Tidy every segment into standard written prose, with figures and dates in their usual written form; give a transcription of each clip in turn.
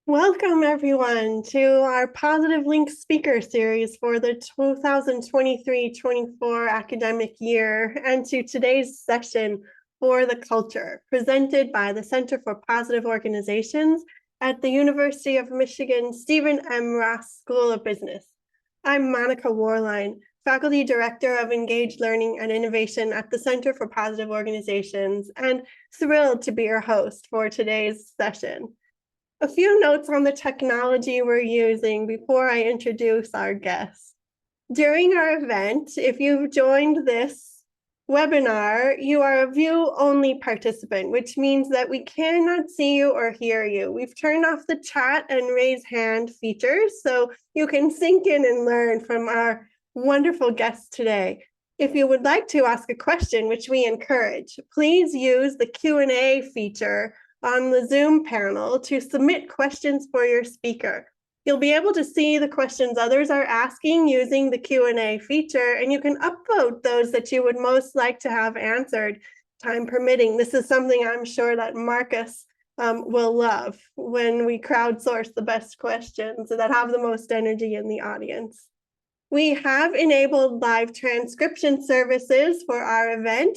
Welcome, everyone, to our Positive Link speaker series for the 2023-24 academic year and to today's session for the culture, presented by the Center for Positive Organizations at the University of Michigan Stephen M. Ross School of Business. I'm Monica Warline, Faculty Director of Engaged Learning and Innovation at the Center for Positive Organizations, and thrilled to be your host for today's session. A few notes on the technology we're using before I introduce our guests. During our event, if you've joined this webinar, you are a view-only participant, which means that we cannot see you or hear you. We've turned off the chat and raise hand features so you can sink in and learn from our wonderful guests today. If you would like to ask a question, which we encourage, please use the Q&A feature on the Zoom panel to submit questions for your speaker. You'll be able to see the questions others are asking using the Q&A feature, and you can upvote those that you would most like to have answered, time permitting. This is something I'm sure that Marcus will love when we crowdsource the best questions that have the most energy in the audience. We have enabled live transcription services for our event,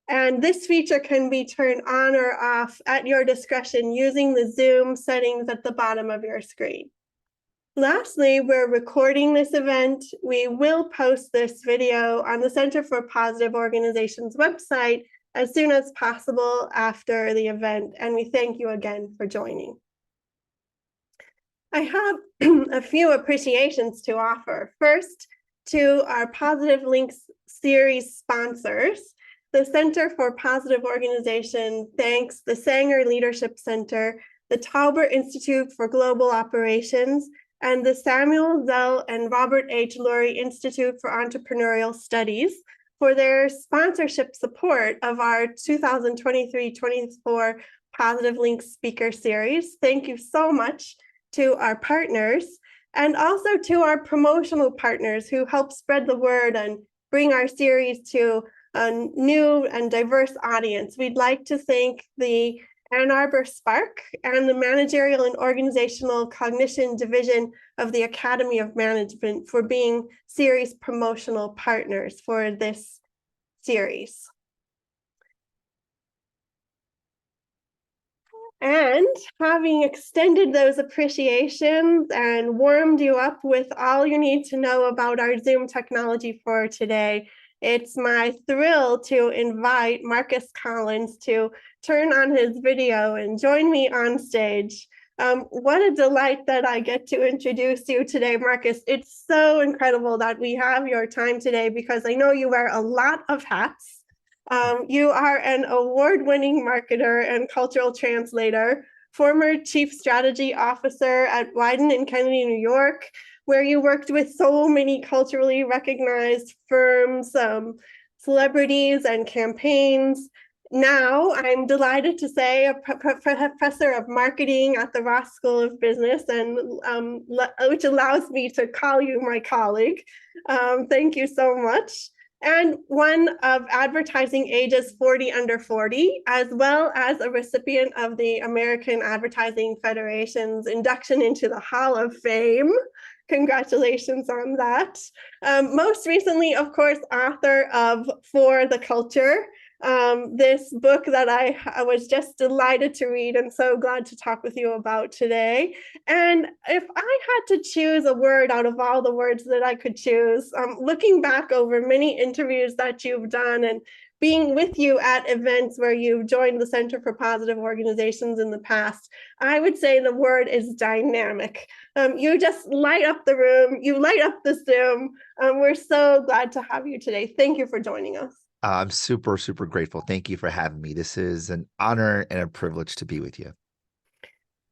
and this feature can be turned on or off at your discretion using the Zoom settings at the bottom of your screen. Lastly, we're recording this event. We will post this video on the Center for Positive Organizations website as soon as possible after the event, and we thank you again for joining. I have a few appreciations to offer. First, to our Positive Links series sponsors. The Center for Positive Organization thanks the Sanger Leadership Center, the Tauber Institute for Global Operations, and the Samuel Zell and Robert H. Lurie Institute for Entrepreneurial Studies for their sponsorship support of our 2023-24 Positive Links speaker series. Thank you so much to our partners and also to our promotional partners who help spread the word and bring our series to a new and diverse audience. We'd like to thank the Ann Arbor Spark and the Managerial and Organizational Cognition Division of the Academy of Management for being series promotional partners for this series. And having extended those appreciations and warmed you up with all you need to know about our Zoom technology for today, it's my thrill to invite Marcus Collins to turn on his video and join me on stage. What a delight that I get to introduce you today, Marcus. It's so incredible that we have your time today because I know you wear a lot of hats. You are an award-winning marketer and cultural translator, former chief strategy officer at Wieden and Kennedy, New York, where you worked with so many culturally recognized firms, celebrities, and campaigns. Now, I'm delighted to say a professor of marketing at the Ross School of Business, and which allows me to call you my colleague. Thank you so much. And one of Advertising Age's 40 Under 40, as well as a recipient of the American Advertising Federation's induction into the Hall of Fame. Congratulations on that. Most recently, of course, author of For the Culture, this book that I was just delighted to read and so glad to talk with you about today. And if I had to choose a word out of all the words that I could choose, looking back over many interviews that you've done and being with you at events where you've joined the Center for Positive Organizations in the past, I would say the word is dynamic. You just light up the room, you light up the Zoom. We're so glad to have you today. Thank you for joining us. I'm super, super grateful. Thank you for having me. This is an honor and a privilege to be with you.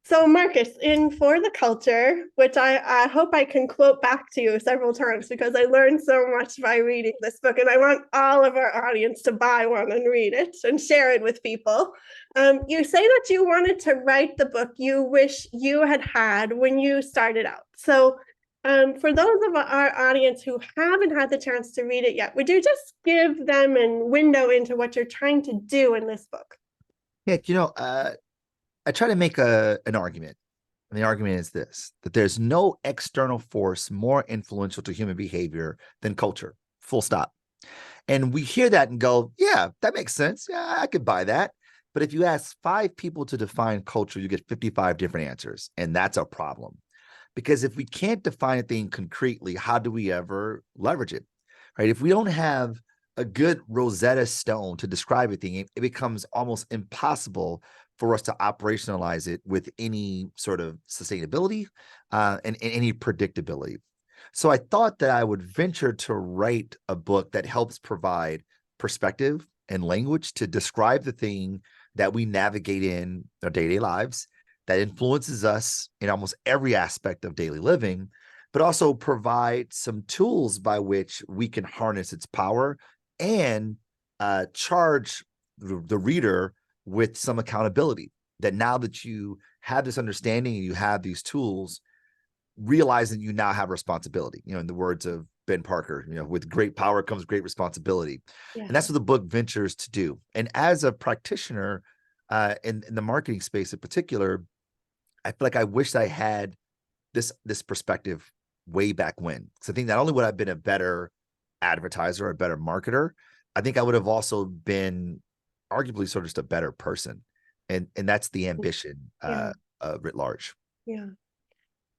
So Marcus, in For the Culture, which I hope I can quote back to you several times because I learned so much by reading this book, and I want all of our audience to buy one and read it and share it with people. You say that you wanted to write the book you wish you had had when you started out. So for those of our audience who haven't had the chance to read it yet, would you just give them a window into what you're trying to do in this book? Yeah, I try to make an argument And the argument is this, that there's no external force more influential to human behavior than culture, full stop. And we hear that and go, yeah, that makes sense. Yeah, I could buy that. But if you ask 5 people to define culture, you get 55 different answers. And that's a problem. Because if we can't define a thing concretely, how do we ever leverage it? Right? If we don't have a good Rosetta Stone to describe a thing, it becomes almost impossible for us to operationalize it with any sort of sustainability and any predictability. So I thought that I would venture to write a book that helps provide perspective and language to describe the thing that we navigate in our day-to-day lives that influences us in almost every aspect of daily living, but also provide some tools by which we can harness its power and charge the reader with some accountability. That now that you have this understanding and you have these tools, realizing you now have responsibility, in the words of Ben Parker, with great power comes great responsibility. Yeah. And that's what the book ventures to do. And as a practitioner in the marketing space in particular, I feel like I wish I had this perspective way back when. So I think not only would I have been a better advertiser, a better marketer, I think I would have also been arguably sort of just a better person. And that's the ambition Yeah. writ large. Yeah.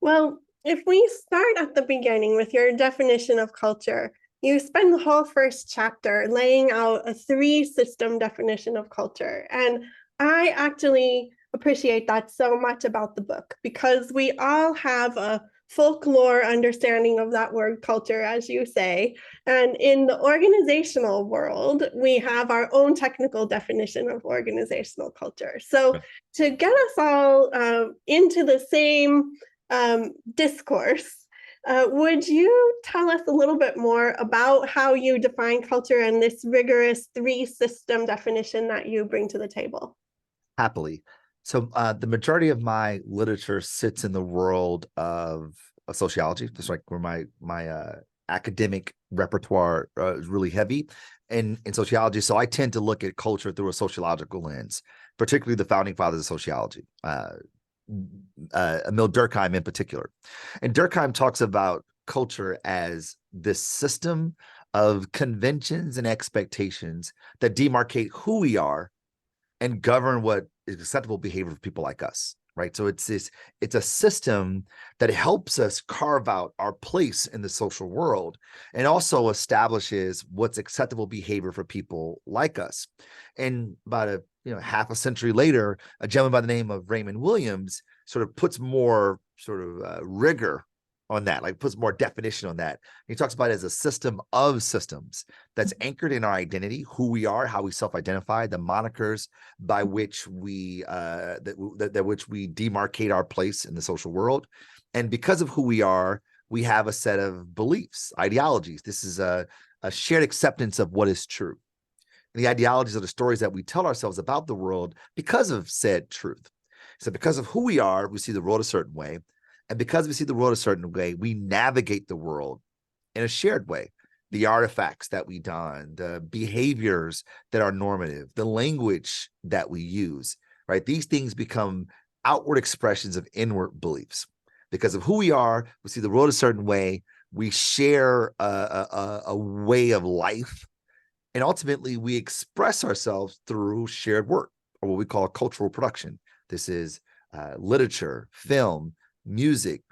Well, if we start at the beginning with your definition of culture, you spend the whole first chapter laying out a 3-system definition of culture. And I actually appreciate that so much about the book because we all have a folklore understanding of that word culture, as you say. And in the organizational world, we have our own technical definition of organizational culture. So to get us all into the same discourse, would you tell us a little bit more about how you define culture and this rigorous 3-system definition that you bring to the table? Happily. So the majority of my literature sits in the world of sociology, just like where my academic repertoire is really heavy in sociology. So I tend to look at culture through a sociological lens, particularly the founding fathers of sociology, Emil Durkheim in particular. And Durkheim talks about culture as this system of conventions and expectations that demarcate who we are and govern what is acceptable behavior for people like us, right? So it's a system that helps us carve out our place in the social world and also establishes what's acceptable behavior for people like us. And about half a century later, a gentleman by the name of Raymond Williams sort of puts more sort of rigor on that, like puts more definition on that. He talks about it as a system of systems that's anchored in our identity, who we are, how we self-identify, the monikers by which we which we demarcate our place in the social world. And because of who we are, we have a set of beliefs, ideologies. This is a shared acceptance of what is true. And the ideologies are the stories that we tell ourselves about the world because of said truth. So because of who we are, we see the world a certain way. And because we see the world a certain way, we navigate the world in a shared way. The artifacts that we don, the behaviors that are normative, the language that we use, right? These things become outward expressions of inward beliefs. Because of who we are, we see the world a certain way. We share a way of life. And ultimately, we express ourselves through shared work, or what we call cultural production. This is literature, film, music,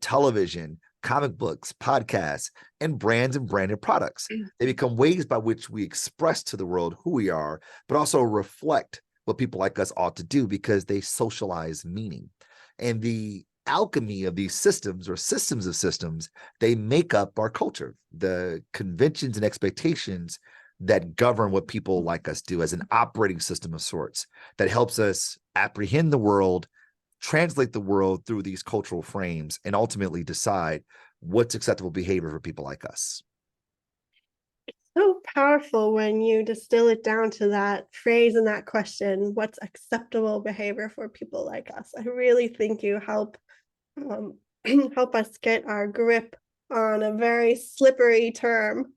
television, comic books, podcasts, and brands and branded products. They become ways by which we express to the world who we are, but also reflect what people like us ought to do because they socialize meaning. And the alchemy of these systems or systems of systems, they make up our culture, the conventions and expectations that govern what people like us do as an operating system of sorts that helps us apprehend the world, translate the world through these cultural frames, and ultimately decide what's acceptable behavior for people like us. So powerful when you distill it down to that phrase and that question, what's acceptable behavior for people like us? I really think you help help us get our grip on a very slippery term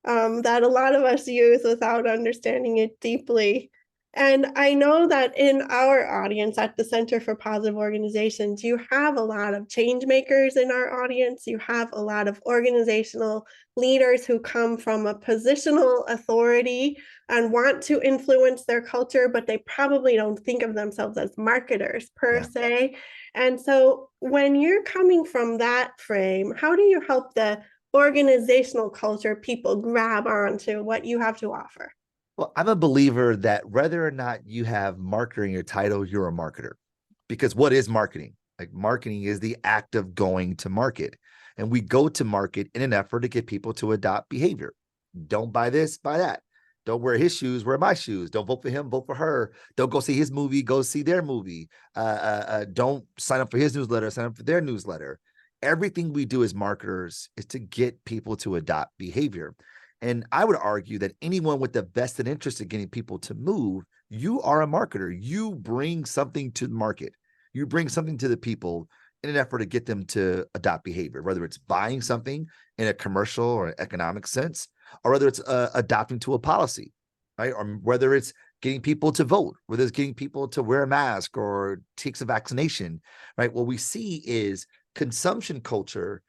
that a lot of us use without understanding it deeply. And I know that in our audience at the Center for Positive Organizations, you have a lot of change makers in our audience. You have a lot of organizational leaders who come from a positional authority and want to influence their culture, but they probably don't think of themselves as marketers per se. And so when you're coming from that frame, how do you help the organizational culture people grab onto what you have to offer? Well, I'm a believer that whether or not you have marketer in your title, you're a marketer. Because what is marketing? Like, marketing is the act of going to market. And we go to market in an effort to get people to adopt behavior. Don't buy this, buy that. Don't wear his shoes, wear my shoes. Don't vote for him, vote for her. Don't go see his movie, go see their movie. Don't sign up for his newsletter, sign up for their newsletter. Everything we do as marketers is to get people to adopt behavior. And I would argue that anyone with the vested interest in getting people to move, you are a marketer. You bring something to the market. You bring something to the people in an effort to get them to adopt behavior, whether it's buying something in a commercial or an economic sense, or whether it's adopting to a policy, right? Or whether it's getting people to vote, whether it's getting people to wear a mask or takes a vaccination, right? What we see is consumption culture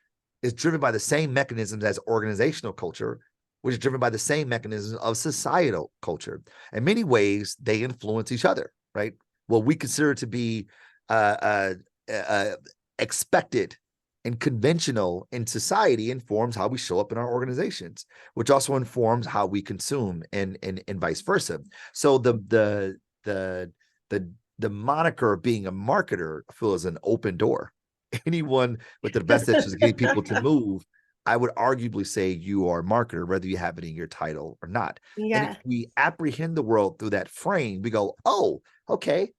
is driven by the same mechanisms as organizational culture, which is driven by the same mechanisms of societal culture. In many ways, they influence each other, right? What we consider to be expected and conventional in society informs how we show up in our organizations, which also informs how we consume and vice versa. So the moniker of being a marketer, I feel, is an open door. Anyone with the best interest of getting people to move, I would arguably say you are a marketer, whether you have it in your title or not. And if Yes. we apprehend the world through that frame, we go, oh, okay,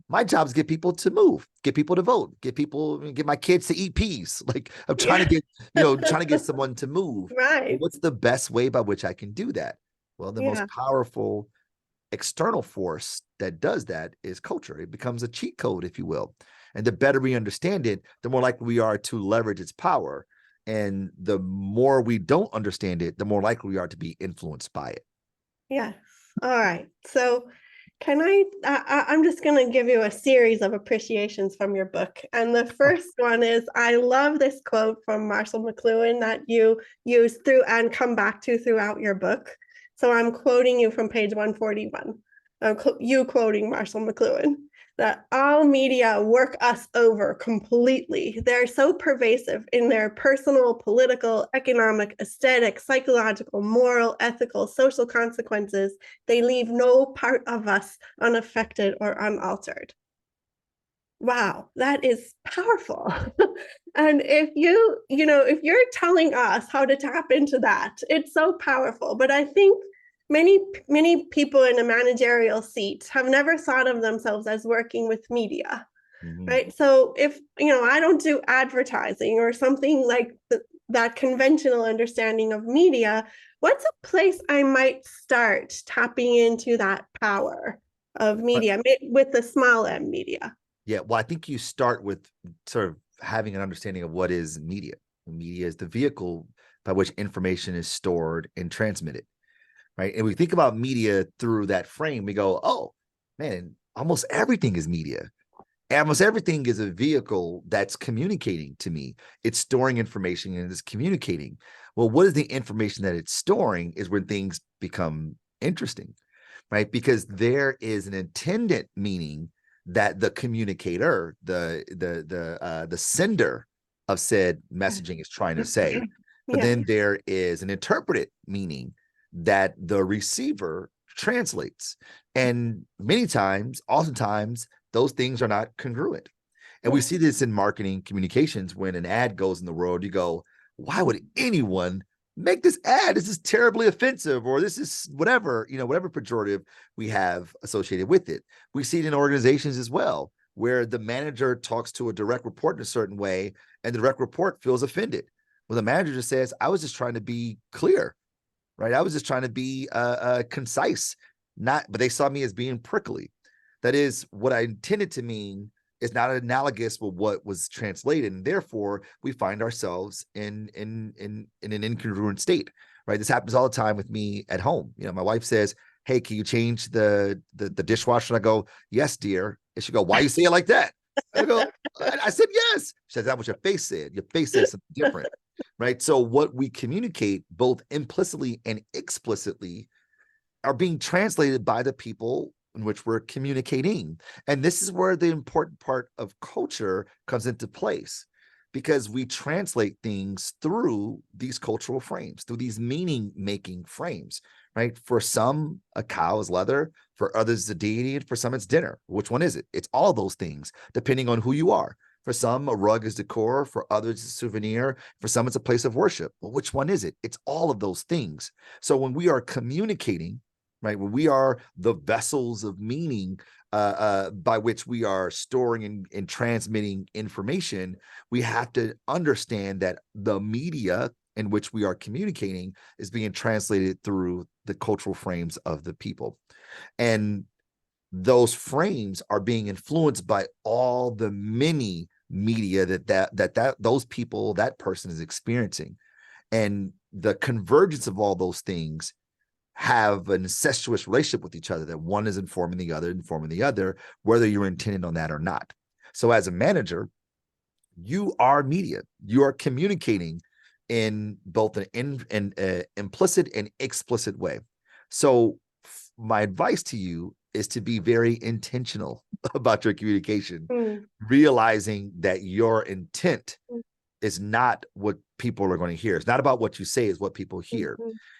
my job is get people to move, get people to vote, get my kids to eat peas. Like, I'm trying to get, trying to get someone to move. Well, Right. what's the best way by which I can do that? Well, the most Yeah. powerful external force that does that is culture. It becomes a cheat code, if you will. And the better we understand it, the more likely we are to leverage its power. And the more we don't understand it, the more likely we are to be influenced by it. Yes. All right. So can I'm just going to give you a series of appreciations from your book. And the first one is, I love this quote from Marshall McLuhan that you use through and come back to throughout your book. So I'm quoting you from page 141. You quoting Marshall McLuhan, that all media work us over completely. They're so pervasive in their personal, political, economic, aesthetic, psychological, moral, ethical, social consequences. They leave no part of us unaffected or unaltered. Wow, that is powerful. And if if you're telling us how to tap into that, it's so powerful. But I think many people in a managerial seat have never thought of themselves as working with media, Mhm. right? So if I don't do advertising or something like that conventional understanding of media, what's a place I might start tapping into that power of But media with the small m media? yeah, well, I think you start with sort of having an understanding of what is media. Media is the vehicle by which information is stored and transmitted, right? And we think about media through that frame, we go, oh, man, almost everything is media. Almost everything is a vehicle that's communicating to me. It's storing information and it's communicating. Well, what is the information that it's storing is when things become interesting, right? Because there is an intended meaning that the communicator, the sender of said messaging is trying to say. But Yeah. then there is an interpreted meaning that the receiver translates. And many times, oftentimes, those things are not congruent. And we see this in marketing communications. When an ad goes in the world, you go, why would anyone make this ad? This is terribly offensive, or this is whatever, whatever pejorative we have associated with it. We see it in organizations as well, where the manager talks to a direct report in a certain way, and the direct report feels offended. Well, the manager just says, I was just trying to be clear, right? I was just trying to be concise, but they saw me as being prickly. That is, what I intended to mean is not analogous with what was translated, and therefore we find ourselves in an incongruent state, right? This happens all the time with me at home. My wife says, hey, can you change the dishwasher? And I go, yes, dear. And she go, why you say it like that? I go, I said yes. She said, that's what your face said. Your face said something different. Right. So what we communicate both implicitly and explicitly are being translated by the people in which we're communicating. And this is where the important part of culture comes into place, because we translate things through these cultural frames, through these meaning making frames, right? For some, a cow is leather, for others, a deity, and for some, it's dinner. Which one is it? It's all those things, depending on who you are. For some, a rug is decor. For others, it's a souvenir. For some, it's a place of worship. Well, which one is it? It's all of those things. So when we are communicating, right, when we are the vessels of meaning by which we are storing and transmitting information, we have to understand that the media in which we are communicating is being translated through the cultural frames of the people. And those frames are being influenced by all the many media that those people, that person is experiencing. And the convergence of all those things have an incestuous relationship with each other, that one is informing the other, whether you're intended on that or not. So as a manager, you are media. You are communicating in both an implicit and explicit way. So my advice to you is to be very intentional about your communication, realizing that your intent is not what people are going to hear. It's not about what you say, it's what people hear.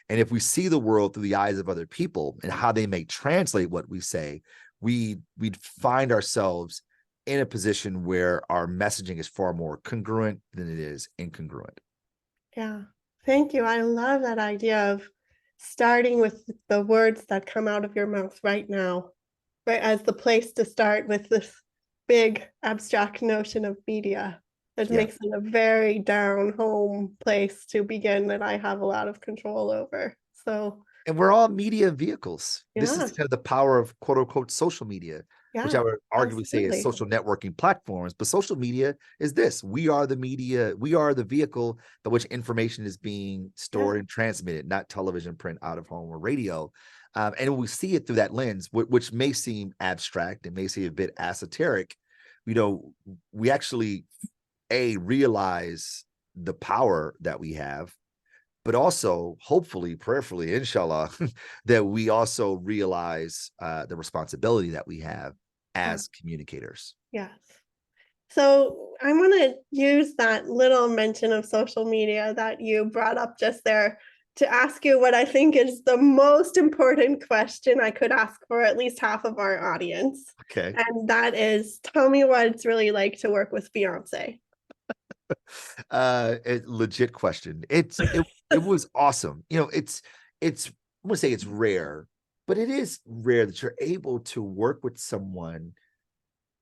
And if we see the world through the eyes of other people and how they may translate what we say, we'd find ourselves in a position where our messaging is far more congruent than it is incongruent. Yeah, thank you. I love that idea of starting with the words that come out of your mouth right now, right, as the place to start with this big abstract notion of media. It makes it a very down home place to begin that I have a lot of control over. So, and we're all media vehicles. This is yeah, kind of the power of quote unquote social media, which I yeah, would arguably say is absolutely. social networking platforms. But social media is this: we are the media, we are the vehicle by which information is being stored Yeah. and transmitted, not television, print, out of home, or radio. And we see it through that lens, which may seem abstract and may seem a bit esoteric. We actually realize the power that we have, but also hopefully, prayerfully, inshallah, that we also realize the responsibility that we have as communicators. Yes. So I want to use that little mention of social media that you brought up just there to ask you what I think is the most important question I could ask for at least half of our audience. Okay. And that is, tell me what it's really like to work with Beyonce. Legit question. It was awesome. It's I want to say it's rare, but it is rare that you're able to work with someone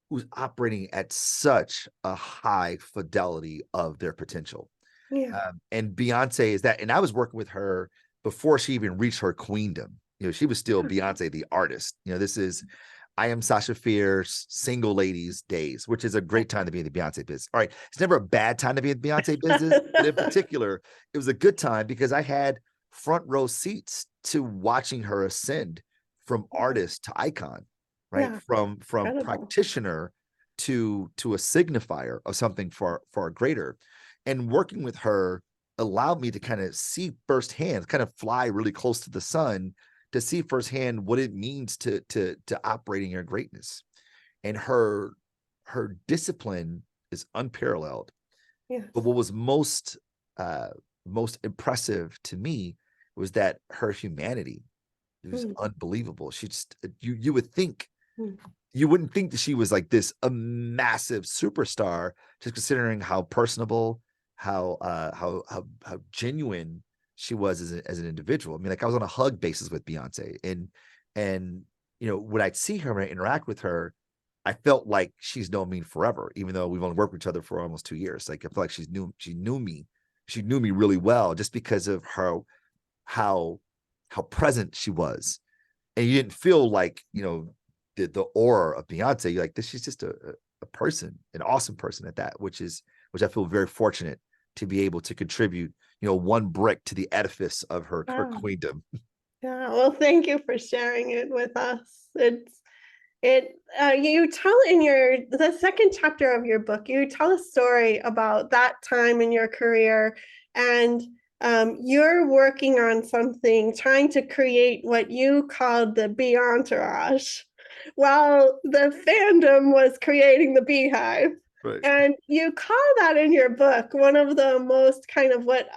who's operating at such a high fidelity of their potential. Yeah. And Beyonce is that. And I was working with her before she even reached her queendom. She was still Beyonce, the artist. This is I Am Sasha Fierce single ladies days, which is a great time to be in the Beyonce business. All right. It's never a bad time to be in the Beyonce business, but in particular, it was a good time because I had front row seats to watching her ascend from artist to icon, right? Yeah. From Incredible. practitioner to a signifier of something far greater. And working with her allowed me to kind of see firsthand, kind of fly really close to the sun to see firsthand what it means to operating your greatness. And her discipline is unparalleled. Yes. But what was most impressive to me was that her humanity. It was unbelievable. She just you would think you wouldn't think that she was like this a massive superstar, just considering how personable, how genuine she was as an individual. I mean, like I was on a hug basis with Beyonce, and when I'd see her, when I interact with her, I felt like she's known me forever, even though we've only worked with each other for almost 2 years. Like I feel like she knew me really well, just because of how present she was. And you didn't feel like the aura of Beyonce. You're like, this, she's just a person, an awesome person at that, which I feel very fortunate to be able to contribute, one brick to the edifice of her queendom. Yeah, well, thank you for sharing it with us. You tell in the second chapter of your book, you tell a story about that time in your career, and you're working on something, trying to create what you called the bee entourage, while the fandom was creating the beehive. Right. And you call that in your book one of the most kind of what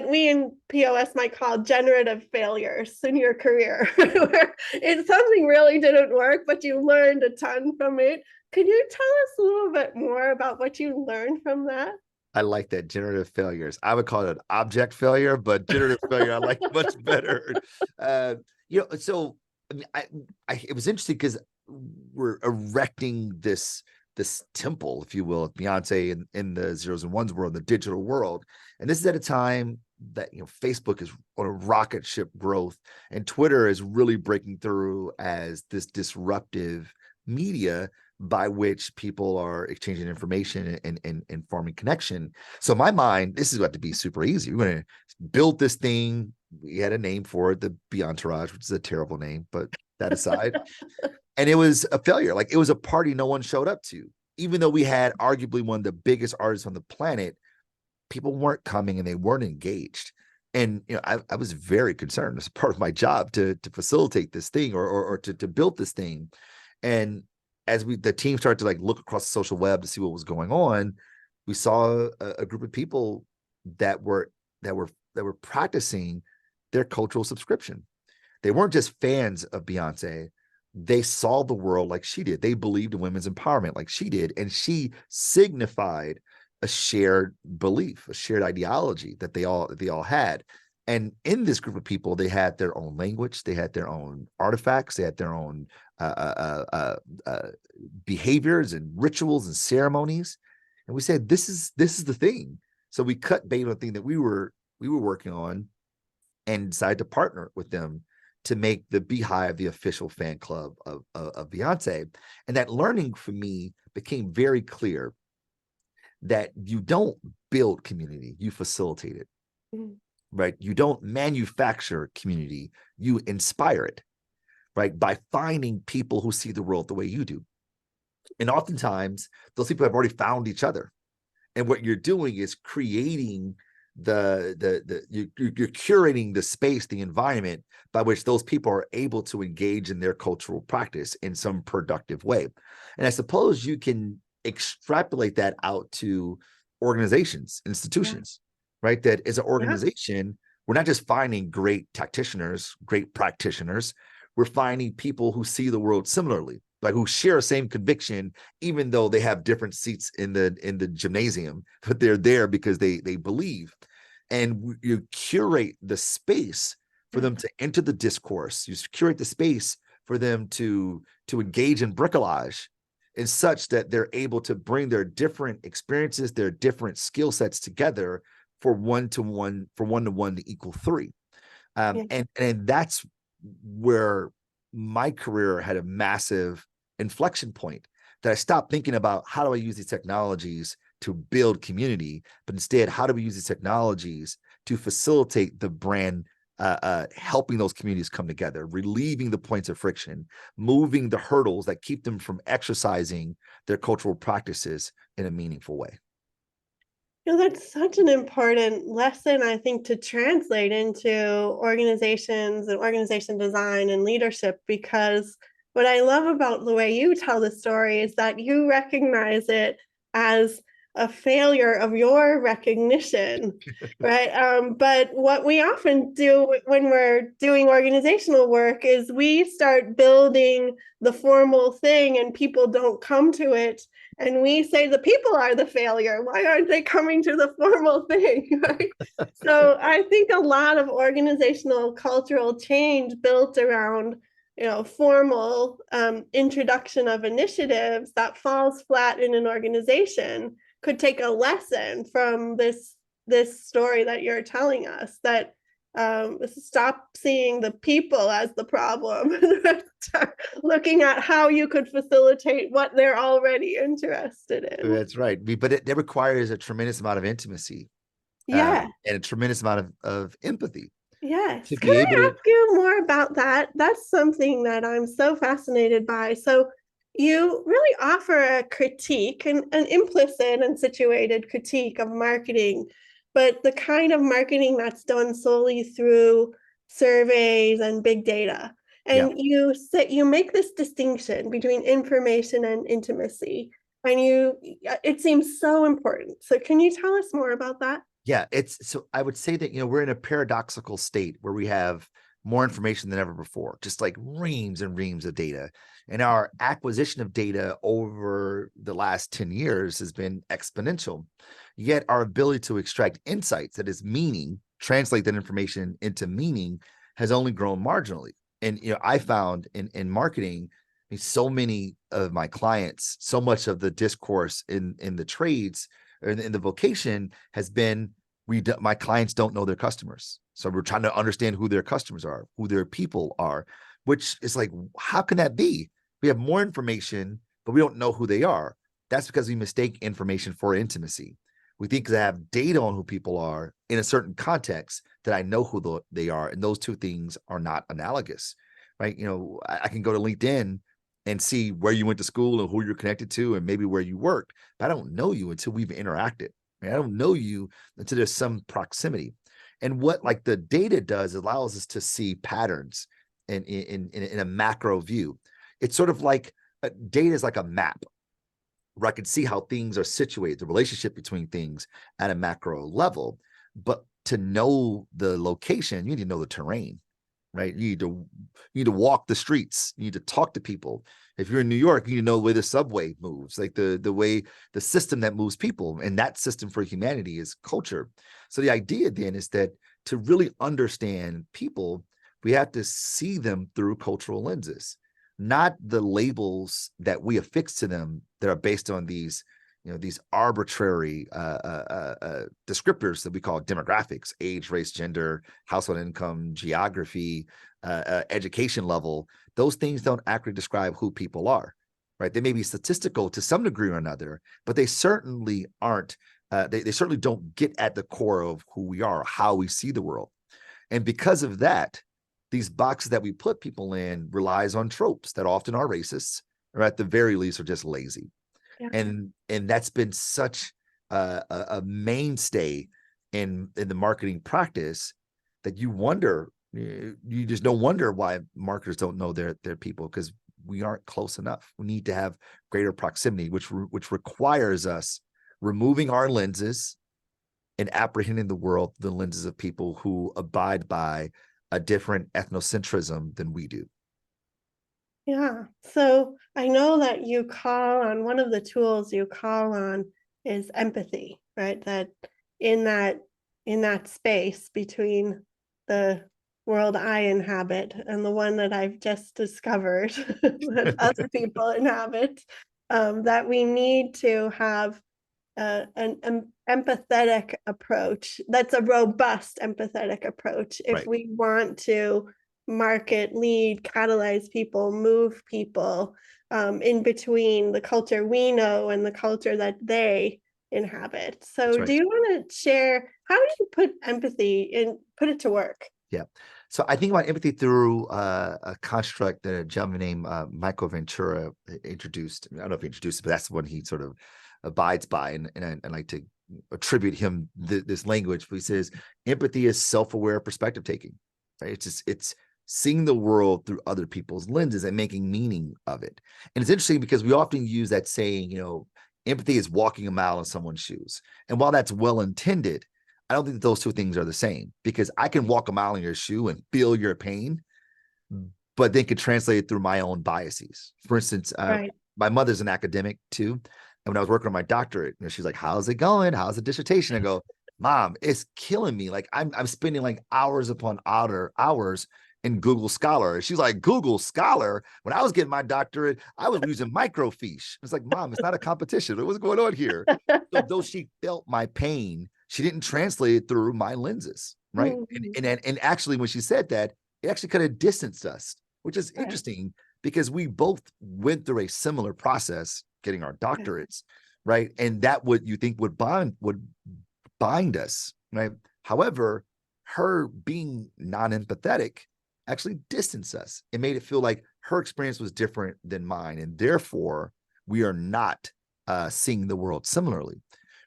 we in POS might call generative failures in your career, where something really didn't work, but you learned a ton from it. Could you tell us a little bit more about what you learned from that? I like that, generative failures. I would call it an object failure, but generative failure I like much better. Uh, so I mean, it was interesting because we're erecting this temple, if you will, of Beyonce in the zeros and ones world, the digital world, and this is at a time that Facebook is on a rocket ship growth, and Twitter is really breaking through as this disruptive media by which people are exchanging information and forming connection. So in my mind, this is about to be super easy. We're going to build this thing. We had a name for it, the Beyontourage, which is a terrible name, but that aside. And it was a failure. Like, it was a party no one showed up to. Even though we had arguably one of the biggest artists on the planet, people weren't coming and they weren't engaged. And I was very concerned as part of my job to facilitate this thing or to build this thing. And as the team started to like look across the social web to see what was going on, we saw a group of people that were practicing their cultural subscription. They weren't just fans of Beyonce. They saw the world like she did. They believed in women's empowerment like she did. And she signified a shared belief, a shared ideology that they all had. And in this group of people, they had their own language, they had their own artifacts, they had their own behaviors and rituals and ceremonies. And we said, this is the thing. So we cut bait on the thing that we were working on and decided to partner with them to make the Beehive the official fan club of Beyonce. And that learning for me became very clear that you don't build community, you facilitate it. Mm-hmm. Right? You don't manufacture community, you inspire it, right? By finding people who see the world the way you do. And oftentimes, those people have already found each other. And what you're doing is creating you're curating the space, the environment by which those people are able to engage in their cultural practice in some productive way. And I suppose you can extrapolate that out to organizations, institutions, right? That as an organization, we're not just finding great tacticianers, great practitioners, we're finding people who see the world similarly, like who share the same conviction, even though they have different seats in the gymnasium, but they're there because they believe. And you curate the space for them to enter the discourse. You curate the space for them to engage in bricolage in such that they're able to bring their different experiences, their different skill sets together for one to one to equal three. And that's where my career had a massive inflection point, that I stopped thinking about how do I use these technologies to build community, but instead, how do we use these technologies to facilitate the brand, helping those communities come together, relieving the points of friction, moving the hurdles that keep them from exercising their cultural practices in a meaningful way. That's such an important lesson, I think, to translate into organizations and organization design and leadership, because what I love about the way you tell the story is that you recognize it as a failure of your recognition, right? But what we often do when we're doing organizational work is we start building the formal thing and people don't come to it. And we say the people are the failure. Why aren't they coming to the formal thing? Right? So I think a lot of organizational cultural change built around formal introduction of initiatives that falls flat in an organization could take a lesson from this story that you're telling us, that stop seeing the people as the problem, start looking at how you could facilitate what they're already interested in. That's right. But it requires a tremendous amount of intimacy. Yeah. And a tremendous amount of empathy. Yes. to Can be able I to. ask you more about that? That's something that I'm so fascinated by. So you really offer a critique, an implicit and situated critique of marketing, but the kind of marketing that's done solely through surveys and big data. Yeah. And you make this distinction between information and intimacy. And it seems so important. So can you tell us more about that? Yeah, it's so I would say that we're in a paradoxical state where we have more information than ever before, just like reams and reams of data. And our acquisition of data over the last 10 years has been exponential. Yet our ability to extract insights, that is meaning, translate that information into meaning, has only grown marginally. And I found in marketing, so many of my clients, so much of the discourse in the trades or in the vocation has been, my clients don't know their customers, so we're trying to understand who their customers are, who their people are, which is like, how can that be? We have more information but we don't know who they are. That's because we mistake information for intimacy. We think that I have data on who people are in a certain context that I know who they are, and those two things are not analogous, right? I can go to LinkedIn and see where you went to school and who you're connected to and maybe where you worked, but I don't know you until we've interacted. Right? I don't know you until there's some proximity. And what like the data does allows us to see patterns in a macro view. It's sort of like data is like a map where I can see how things are situated, the relationship between things at a macro level. But to know the location, you need to know the terrain, right? You need to walk the streets. You need to talk to people. If you're in New York, you need to know the way the subway moves, like the way the system that moves people. And that system for humanity is culture. So the idea then is that to really understand people, we have to see them through cultural lenses, not the labels that we affix to them that are based on these arbitrary descriptors that we call demographics: age, race, gender, household income, geography, education level. Those things don't accurately describe who people are, right? They may be statistical to some degree or another, but they certainly aren't. They certainly don't get at the core of who we are, how we see the world. And because of that, these boxes that we put people in relies on tropes that often are racist, or at the very least are just lazy. Yeah. And that's been such a mainstay in the marketing practice that you just don't wonder why marketers don't know their people, because we aren't close enough. We need to have greater proximity, which requires us removing our lenses and apprehending the world through the lenses of people who abide by a different ethnocentrism than we do. Yeah. So I know that you call on one of the tools you call on is empathy, right? That in that in that space between the world I inhabit and the one that I've just discovered that other people inhabit, that we need to have an empathetic approach. That's a robust empathetic approach if Right. we want to market, lead, catalyze people, move people in between the culture we know and the culture that they inhabit. That's So do right. you want to share, how do you put empathy in, put it to work? Yeah. So I think about empathy through a construct that a gentleman named Michael Ventura introduced. I don't know if he introduced it, but that's the one he sort of abides by. And I like to attribute him this language. But he says empathy is self-aware perspective taking. Right? It's seeing the world through other people's lenses and making meaning of it. And it's interesting because we often use that saying, empathy is walking a mile in someone's shoes. And while that's well intended, I don't think that those two things are the same, because I can walk a mile in your shoe and feel your pain, but then could translate it through my own biases. For instance, Right. my mother's an academic too. And when I was working on my doctorate, she's like, "How's it going? How's the dissertation?" I go, "Mom, it's killing me. Like I'm spending like hours upon hours in Google Scholar." She's like, "Google Scholar? When I was getting my doctorate, I was using microfiche." It's like, "Mom, it's not a competition. What's going on here?" So though she felt my pain, she didn't translate it through my lenses, right? Mhm. And actually, when she said that, it actually kind of distanced us, which is Right. interesting because we both went through a similar process getting our Yeah. doctorates, right? And that would you think would bind us, right? However, her being non-empathetic actually distanced us. It made it feel like her experience was different than mine, and therefore we are not seeing the world similarly,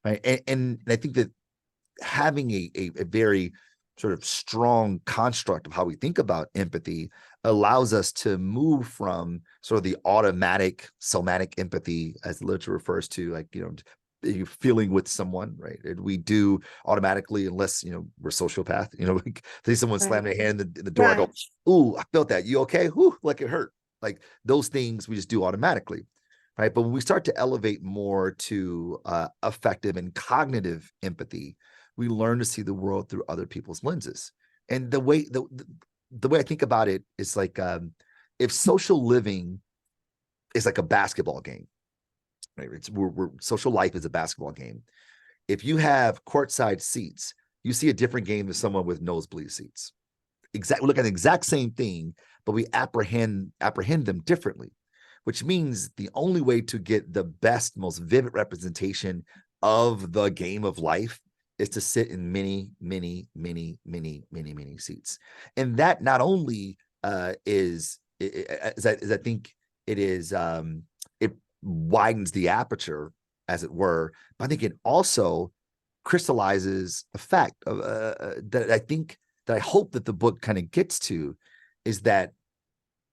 right? And I think that having a very sort of strong construct of how we think about empathy allows us to move from sort of the automatic somatic empathy, as the literature refers to, like, you feeling with someone, right? And we do automatically, unless, we're sociopath, like see someone slam their hand in the door, I go, ooh, I felt that. You okay? Ooh, like it hurt. Like those things we just do automatically, right? But when we start to elevate more to affective and cognitive empathy, we learn to see the world through other people's lenses. And the way I think about it is like, if social living is like a basketball game, right? We're social life is a basketball game. If you have courtside seats, you see a different game than someone with nosebleed seats. Look at the exact same thing, but we apprehend them differently, which means the only way to get the best, most vivid representation of the game of life is to sit in many, many, many, many, many, many seats. And that not only is, as I think it is, it widens the aperture, as it were, but I think it also crystallizes a fact of, that I hope that the book kind of gets to, is that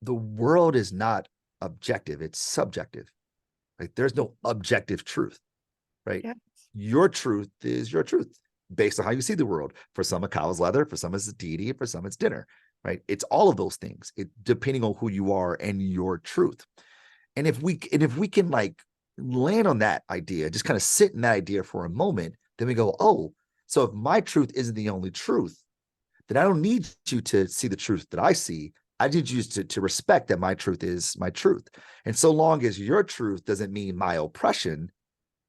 the world is not objective, it's subjective. Like there's no objective truth, right? Yeah. Your truth is your truth based on how you see the world. For some, a cow is leather, for some, it's a deity, for some, it's dinner, right? It's all of those things, depending on who you are and your truth. And if we can like land on that idea, just kind of sit in that idea for a moment, then we go, oh, so if my truth isn't the only truth, then I don't need you to see the truth that I see. I need you to respect that my truth is my truth. And so long as your truth doesn't mean my oppression,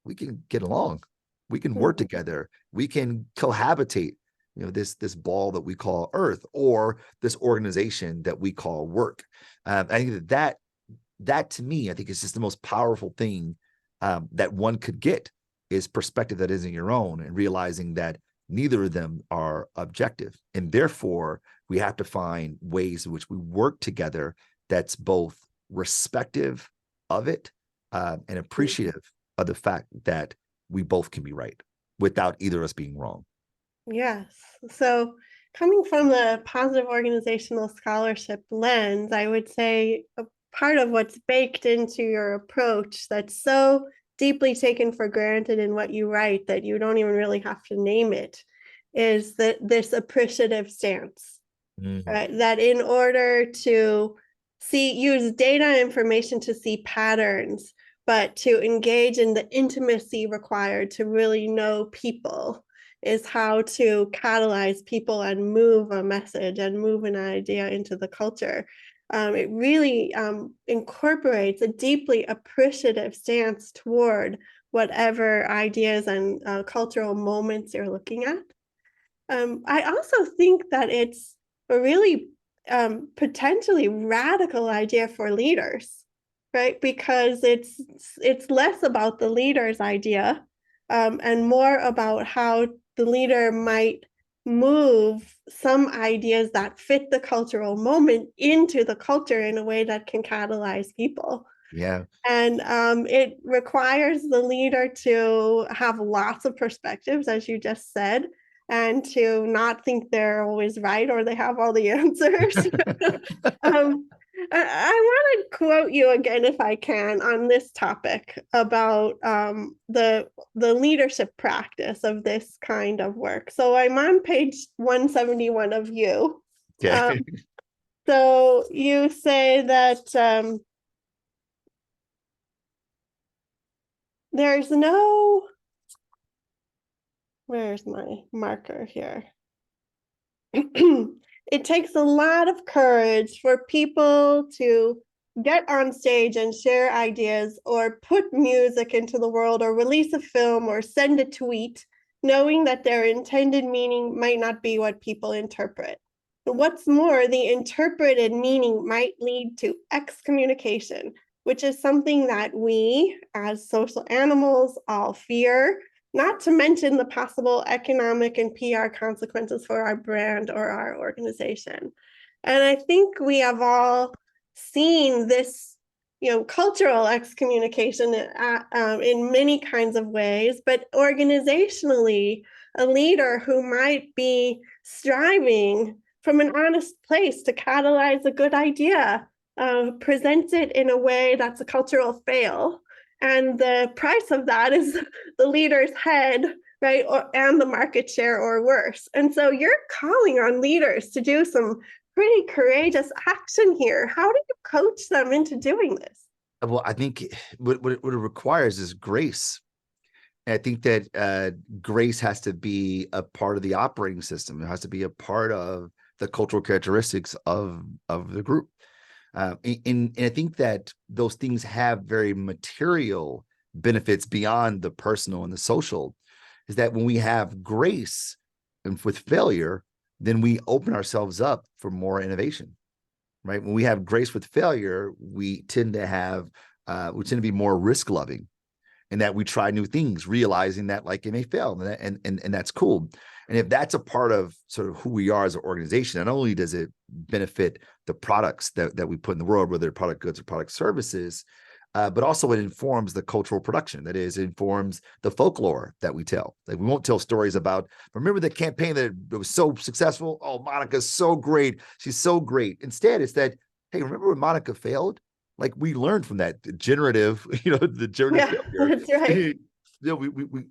we can get along. We can work together. We can cohabitate, this ball that we call Earth, or this organization that we call work. I think that to me, I think is just the most powerful thing that one could get, is perspective that isn't your own, and realizing that neither of them are objective. And therefore, we have to find ways in which we work together that's both respective of it and appreciative of the fact that we both can be right without either of us being wrong. Yes. So coming from the positive organizational scholarship lens, I would say a part of what's baked into your approach that's so deeply taken for granted in what you write that you don't even really have to name it is that this appreciative stance, right? That in order to use data information to see patterns, but to engage in the intimacy required to really know people is how to catalyze people and move a message and move an idea into the culture. It really incorporates a deeply appreciative stance toward whatever ideas and cultural moments you're looking at. I also think that it's a really potentially radical idea for leaders, right? Because it's less about the leader's idea and more about how the leader might move some ideas that fit the cultural moment into the culture in a way that can catalyze people. Yeah. And it requires the leader to have lots of perspectives, as you just said, and to not think they're always right or they have all the answers. I want to quote you again, if I can, on this topic about the leadership practice of this kind of work. So I'm on page 171 of you. Okay. So you say that there's no, where's my marker here? It takes a lot of courage for people to get on stage and share ideas or put music into the world or release a film or send a tweet, knowing that their intended meaning might not be what people interpret. What's more, the interpreted meaning might lead to excommunication, which is something that we as social animals all fear. not to mention the possible economic and PR consequences for our brand or our organization. And I think we have all seen this, cultural excommunication in many kinds of ways, but organizationally, a leader who might be striving from an honest place to catalyze a good idea, presents it in a way that's a cultural fail. And the price of that is the leader's head, right? And the market share or worse. And so you're calling on leaders to do some pretty courageous action here. How do you coach them into doing this? Well, I think what it requires is grace. And I think that grace has to be a part of the operating system. It has to be a part of the cultural characteristics of the group. And I think that those things have very material benefits beyond the personal and the social, is that when we have grace and with failure, then we open ourselves up for more innovation, right? When we have grace with failure, we tend to be more risk loving, and that we try new things, realizing that like it may fail, and that's cool. And if that's a part of sort of who we are as an organization, not only does it benefit the products that we put in the world, whether they're product goods or product services, but also it informs the cultural production. That is, it informs the folklore that we tell. Like, we won't tell stories about, remember the campaign that was so successful? Oh, Monica's so great. She's so great. Instead, it's that, hey, remember when Monica failed? Like, we learned from that generative, the generative failure. That's right.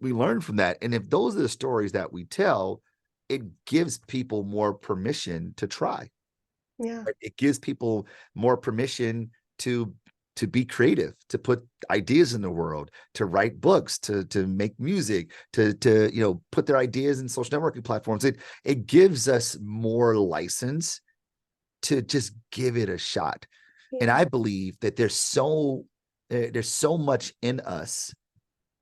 We learn from that. And if those are the stories that we tell, it gives people more permission to try. Yeah. Right? It gives people more permission to be creative, to put ideas in the world, to write books, to make music, to put their ideas in social networking platforms. It gives us more license to just give it a shot. And Yeah. I believe that there's so much in us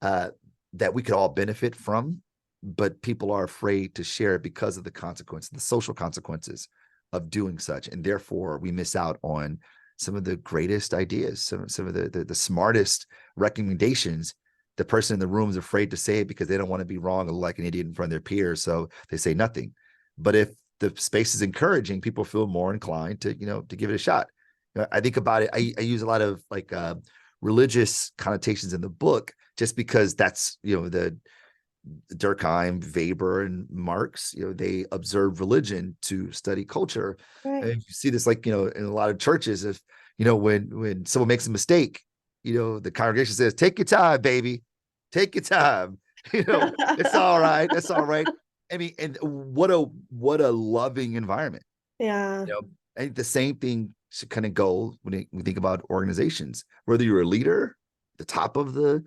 that we could all benefit from, but people are afraid to share it because of the consequences, the social consequences of doing such. And therefore we miss out on some of the greatest ideas, some of the smartest recommendations. The person in the room is afraid to say it because they don't want to be wrong or look like an idiot in front of their peers, so they say nothing. But if the space is encouraging, people feel more inclined to give it a shot. I think about it. I use a lot of religious connotations in the book, just because that's the Durkheim, Weber, and Marx, they observe religion to study culture. Right. And you see this in a lot of churches. If when someone makes a mistake, the congregation says, "Take your time, baby, take your time." It's all right. That's all right. I mean, and what a loving environment. Yeah. I think the same thing should kind of go when we think about organizations, whether you're a leader, the top of the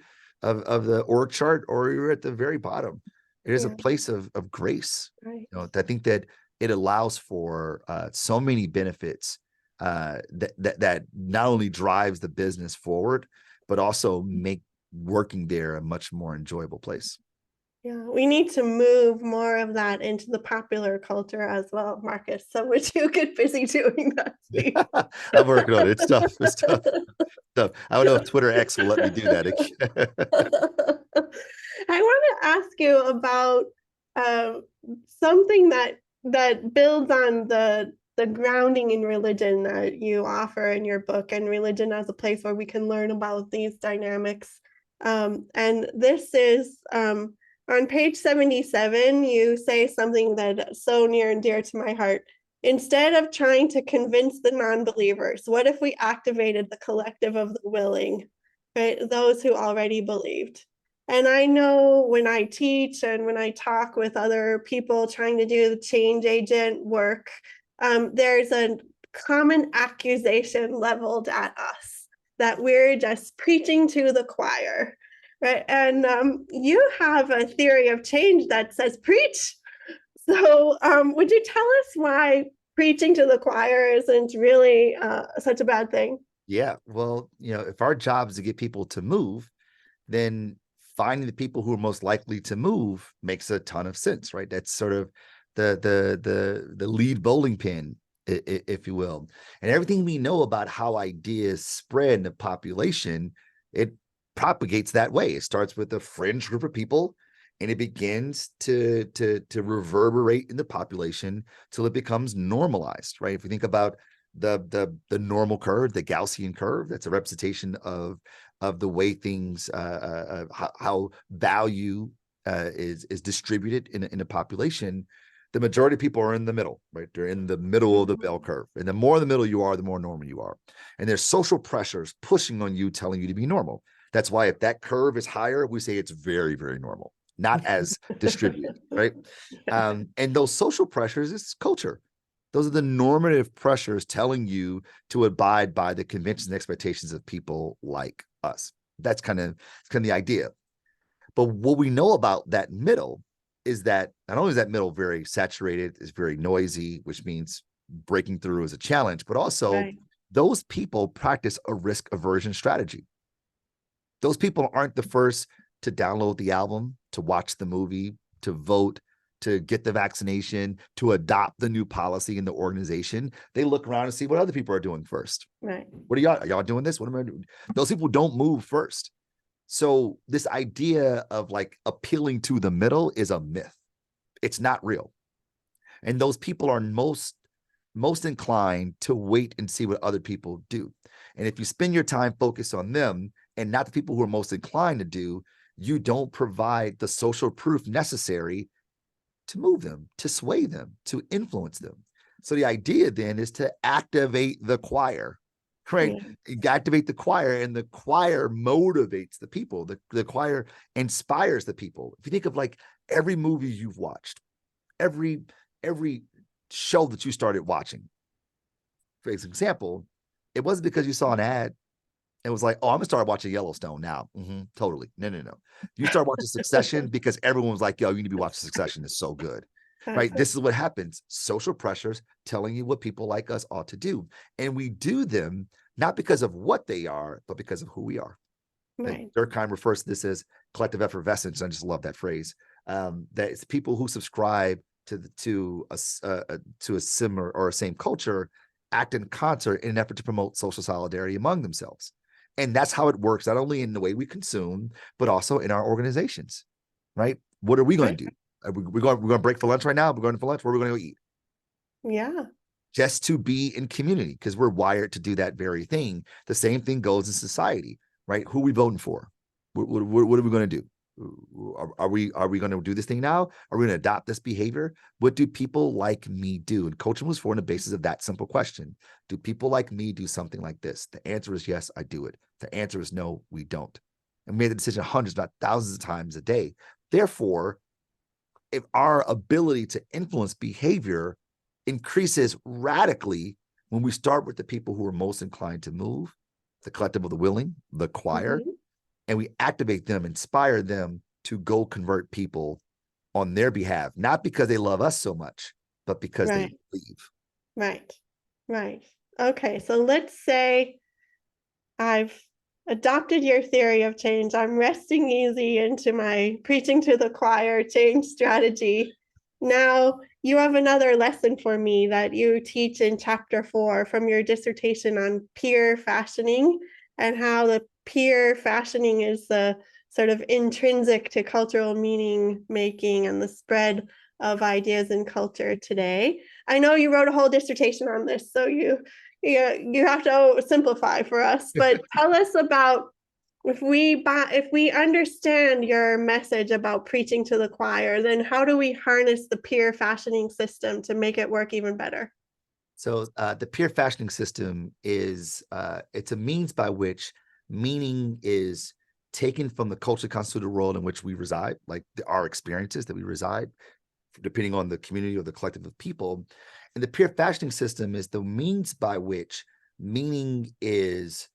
org chart, or you're at the very bottom. It is a Yeah. place of grace. Right. I think that it allows for so many benefits that not only drives the business forward, but also make working there a much more enjoyable place. Yeah, we need to move more of that into the popular culture as well, Marcus. So would you get busy doing that, Steve? I'm working on it. It's tough. It's tough. Tough. I don't know if Twitter X will let me do that again. I want to ask you about something that builds on the grounding in religion that you offer in your book, and religion as a place where we can learn about these dynamics. And this is on page 77, you say something that's so near and dear to my heart. Instead of trying to convince the non-believers, what if we activated the collective of the willing, right? Those who already believed. And I know when I teach and when I talk with other people trying to do the change agent work, there's a common accusation leveled at us that we're just preaching to the choir. Right. And you have a theory of change that says preach. So would you tell us why preaching to the choir isn't really such a bad thing? Yeah. Well, if our job is to get people to move, then finding the people who are most likely to move makes a ton of sense, right? That's sort of the lead bowling pin, if you will. And everything we know about how ideas spread in the population, it propagates that way. It starts with a fringe group of people, and it begins to reverberate in the population till it becomes normalized, right? If you think about the normal curve, the Gaussian curve, that's a representation of the way things how value is distributed in a population. The majority of people are in the middle, right? They're in the middle of the bell curve. And the more in the middle you are, the more normal you are. And there's social pressures pushing on you, telling you to be normal. That's why if that curve is higher, we say it's very, very normal, not as distributed, right? And those social pressures is culture. Those are the normative pressures telling you to abide by the conventions and expectations of people like us. That's kind of the idea. But what we know about that middle is that not only is that middle very saturated, it's very noisy, which means breaking through is a challenge, but also those people practice a risk aversion strategy. Those people aren't the first to download the album, to watch the movie, to vote, to get the vaccination, to adopt the new policy in the organization. They look around and see what other people are doing first. Right. What are y'all doing this? What am I doing? Those people don't move first. So this idea of like appealing to the middle is a myth. It's not real. And those people are most inclined to wait and see what other people do. And if you spend your time focused on them and not the people who are most inclined to do, you don't provide the social proof necessary to move them, to sway them, to influence them. So the idea then is to activate the choir, right? You activate the choir, and the choir motivates the people. The choir inspires the people. If you think of like every movie you've watched, every show that you started watching, for example, it wasn't because you saw an ad. It was like, oh, I'm gonna start watching Yellowstone now. Totally. No. You start watching Succession because everyone was like, yo, you need to be watching Succession. It's so good. Right. This is what happens. Social pressures telling you what people like us ought to do. And we do them not because of what they are, but because of who we are. Right. Durkheim refers to this as collective effervescence. I just love that phrase. That it's people who subscribe to a similar or a same culture act in concert in an effort to promote social solidarity among themselves. And that's how it works, not only in the way we consume, but also in our organizations, right? What are we going to do? We're going to break for lunch right now. We're going for lunch. Where are we going to go eat? Yeah. Just to be in community, because we're wired to do that very thing. The same thing goes in society, right? Who are we voting for? What are we going to do? Are we going to do this thing now? Are we going to adopt this behavior? What do people like me do? And coaching was formed on the basis of that simple question. Do people like me do something like this? The answer is yes, I do it. The answer is no, we don't. And we made the decision hundreds, not thousands of times a day. Therefore, if our ability to influence behavior increases radically when we start with the people who are most inclined to move, the collective of the willing, the choir, and we activate them, inspire them to go convert people on their behalf, not because they love us so much, but because they believe. Right. Okay, so let's say I've adopted your theory of change. I'm resting easy into my preaching to the choir change strategy. Now you have another lesson for me that you teach in chapter 4 from your dissertation on peer fashioning, and how the peer fashioning is the sort of intrinsic to cultural meaning making and the spread of ideas in culture today. I know you wrote a whole dissertation on this, so you have to simplify for us, but tell us about if we understand your message about preaching to the choir, then how do we harness the peer fashioning system to make it work even better? So the peer fashioning system is it's a means by which meaning is taken from the culturally constituted world in which we reside, like our experiences that we reside, depending on the community or the collective of people. And the peer fashioning system is the means by which meaning is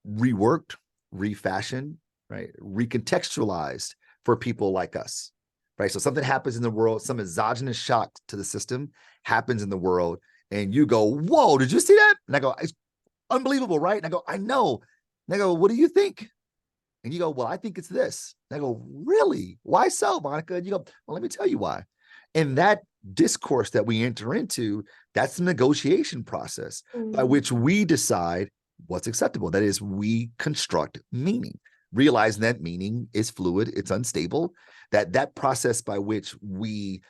reworked, refashioned, right, recontextualized for people like us, right? So something happens in the world, some exogenous shock to the system happens in the world, and you go, whoa, did you see that? And I go, it's unbelievable, right? And I go, I know. And I go, what do you think? And you go, well, I think it's this. And I go, really? Why so, Monica? And you go, well, let me tell you why. And that discourse that we enter into, that's the negotiation process by which we decide what's acceptable. That is, we construct meaning. realizing that meaning is fluid, it's unstable, that process by which we